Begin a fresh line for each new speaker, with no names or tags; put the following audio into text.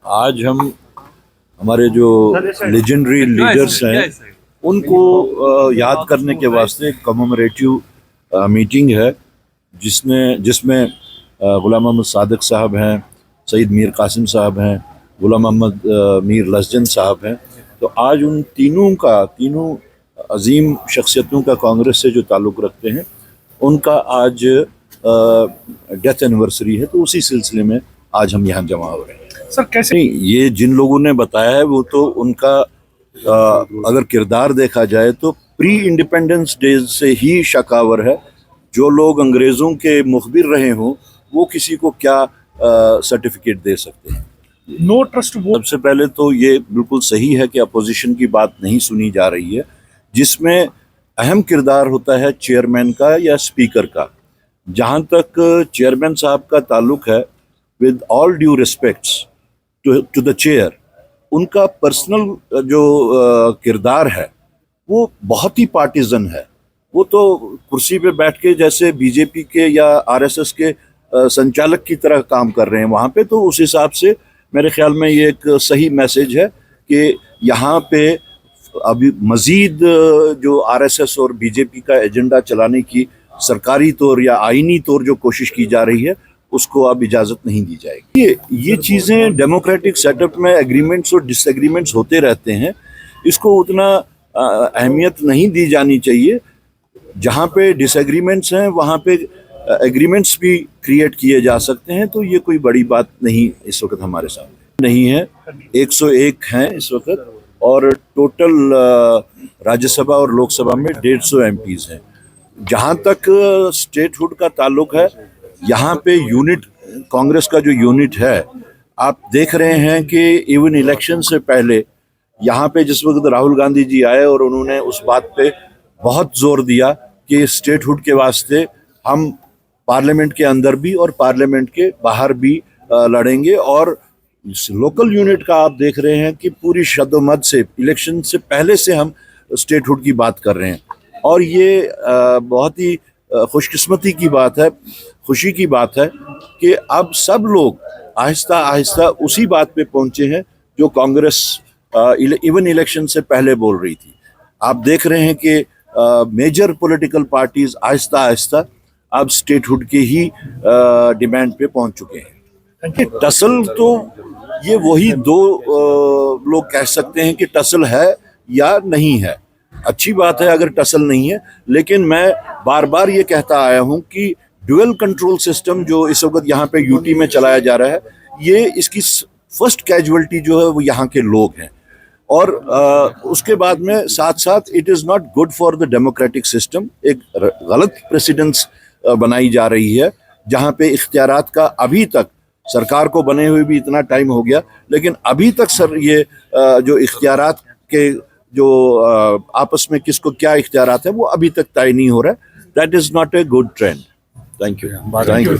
आज हम हमारे जो लेजेंडरी लीडर्स हैं उनको याद करने के वास्ते कमेमोरेटिव मीटिंग है जिसमें गुलाम मोहम्मद सादिक साहब हैं, सईद मीर कासिम साहब हैं, गुलाम मोहम्मद मीर लसजन साहब हैं। तो आज उन तीनों अजीम शख्सियतों का कांग्रेस से जो ताल्लुक़ रखते हैं उनका आज डेथ एनिवर्सरी है, तो उसी सिलसिले में आज हम यहाँ जमा हो रहे हैं।
सर कैसे
नहीं, ये जिन लोगों ने बताया है वो तो उनका अगर किरदार देखा जाए तो प्री इंडिपेंडेंस डे से ही शकावर है। जो लोग अंग्रेज़ों के मुखबिर रहे हों वो किसी को क्या सर्टिफिकेट दे सकते हैं।
नो ट्रस्ट वोट,
सबसे पहले तो ये बिल्कुल सही है कि अपोजिशन की बात नहीं सुनी जा रही है, जिसमें अहम किरदार होता है चेयरमैन का या स्पीकर का। जहाँ तक चेयरमैन साहब का ताल्लुक़ है, with all due respects to the chair, उनका पर्सनल जो किरदार है वो बहुत ही पार्टीजन है। वो तो कुर्सी पे बैठ के जैसे बीजेपी के या आरएसएस के संचालक की तरह काम कर रहे हैं वहाँ पे। तो उस हिसाब से मेरे ख्याल में ये एक सही मैसेज है कि यहाँ पे अभी मज़ीद जो आरएसएस और बीजेपी का एजेंडा चलाने की सरकारी तौर या आईनी तौर जो कोशिश की जा रही है उसको अब इजाज़त नहीं दी जाएगी। ये चीज़ें डेमोक्रेटिक सेटअप में एग्रीमेंट्स और डिसएग्रीमेंट्स होते रहते हैं, इसको उतना अहमियत नहीं दी जानी चाहिए। जहाँ पे डिसएग्रीमेंट्स हैं वहाँ पे एग्रीमेंट्स भी क्रिएट किए जा सकते हैं, तो ये कोई बड़ी बात नहीं इस वक्त हमारे सामने नहीं है। 101 हैं इस वक्त और टोटल राज्यसभा और लोकसभा में 150 MPs हैं। जहाँ तक स्टेटहुड का ताल्लुक है, यहाँ पे यूनिट, कांग्रेस का जो यूनिट है, आप देख रहे हैं कि इवन इलेक्शन से पहले यहाँ पे जिस वक्त राहुल गांधी जी आए और उन्होंने उस बात पे बहुत जोर दिया कि स्टेटहुड के वास्ते हम पार्लियामेंट के अंदर भी और पार्लियामेंट के बाहर भी लड़ेंगे। और लोकल यूनिट का आप देख रहे हैं कि पूरी शद्दोमद से इलेक्शन से पहले से हम स्टेटहुड की बात कर रहे हैं। और ये बहुत ही खुशकिस्मती की बात है, खुशी की बात है कि अब सब लोग आहिस्ता आहिस्ता उसी बात पे पहुंचे हैं जो कांग्रेस इवन इलेक्शन से पहले बोल रही थी। आप देख रहे हैं कि major political parties Aahista Aahista अब स्टेटहुड के ही डिमांड पे पहुंच चुके हैं। टसल तो ये वही दो लोग कह सकते हैं कि टसल है या नहीं है। अच्छी बात है अगर टसल नहीं है, लेकिन मैं बार बार ये कहता आया हूँ कि ड्यूअल कंट्रोल सिस्टम जो इस वक्त यहाँ पे यूटी में चलाया जा रहा है, ये इसकी फर्स्ट कैजुअलिटी जो है वो यहाँ के लोग हैं। और उसके बाद में साथ साथ it is not good for the democratic system. एक गलत प्रेसिडेंस बनाई जा रही है जहाँ पे इख्तियारात का अभी तक सरकार को बने हुए भी इतना टाइम हो गया, लेकिन अभी तक सर ये जो इख्तियारात के जो आपस में किसको क्या इख्तियारात है वो अभी तक तय नहीं हो रहा है। That is not a good trend. Thank you.